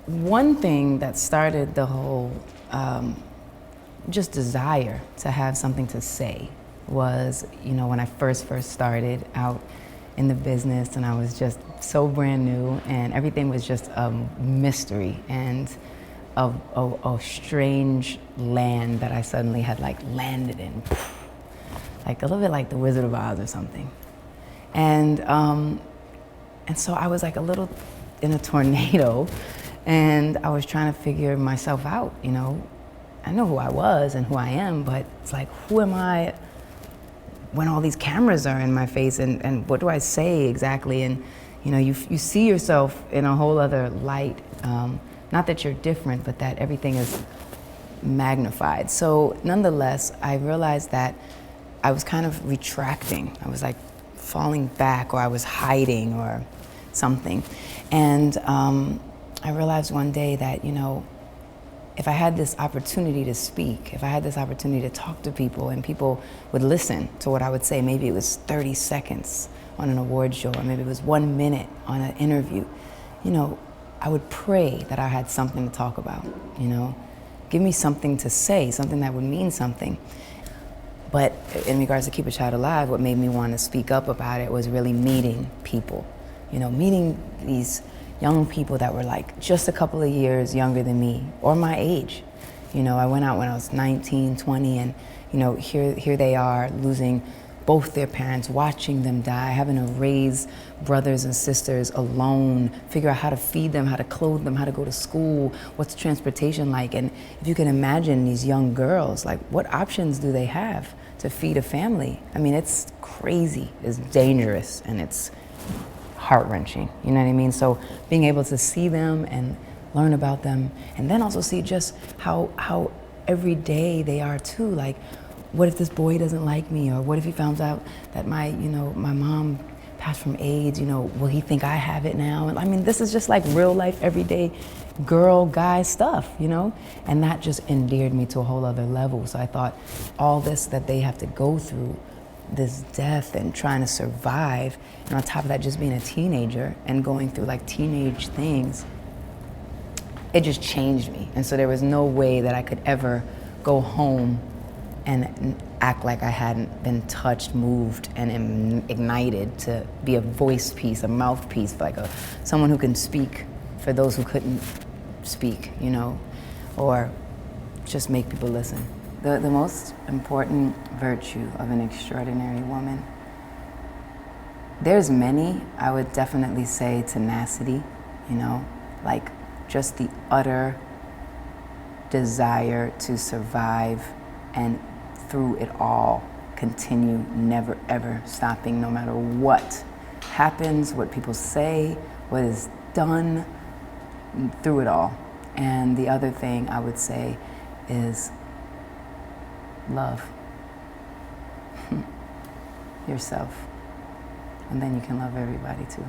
one thing that started the whole just desire to have something to say was, when I first started out in the business, and I was just so brand new, and everything was just a mystery and a strange land that I suddenly had landed in, like a little bit like the Wizard of Oz or something. And so I was like a little in a tornado, and I was trying to figure myself out. I know who I was and who I am, but it's like, who am I when all these cameras are in my face, and what do I say exactly? And you see yourself in a whole other light. Not that you're different, but that everything is magnified. So nonetheless, I realized that I was kind of retracting. I was like falling back, or I was hiding or something. And I realized one day that, if I had this opportunity to speak, if I had this opportunity to talk to people and people would listen to what I would say, maybe it was 30 seconds on an award show, or maybe it was 1 minute on an interview, I would pray that I had something to talk about, give me something to say, something that would mean something. But in regards to Keep a Child Alive, what made me want to speak up about it was really meeting people, meeting these young people that were like just a couple of years younger than me, or my age. I went out when I was 19, 20, and here they are losing both their parents, watching them die, having to raise brothers and sisters alone, figure out how to feed them, how to clothe them, how to go to school, what's transportation like. And if you can imagine these young girls, like, what options do they have to feed a family? I mean, it's crazy, it's dangerous, and it's heart-wrenching, you know what I mean? So being able to see them and learn about them, and then also see just how every day they are too. Like, what if this boy doesn't like me? Or what if he found out that my mom passed from AIDS? Will he think I have it now? And I mean, this is just like real life, everyday girl, guy stuff, And that just endeared me to a whole other level. So I thought, all this that they have to go through, this death and trying to survive, and on top of that, just being a teenager and going through like teenage things, it just changed me. And so there was no way that I could ever go home and act like I hadn't been touched, moved, and ignited to be a voice piece, a mouthpiece, like someone who can speak for those who couldn't speak, or just make people listen. The most important virtue of an extraordinary woman, there's many. I would definitely say tenacity, like just the utter desire to survive, and through it all, continue, never ever stopping, no matter what happens, what people say, what is done, through it all. And the other thing I would say is love yourself, and then you can love everybody too.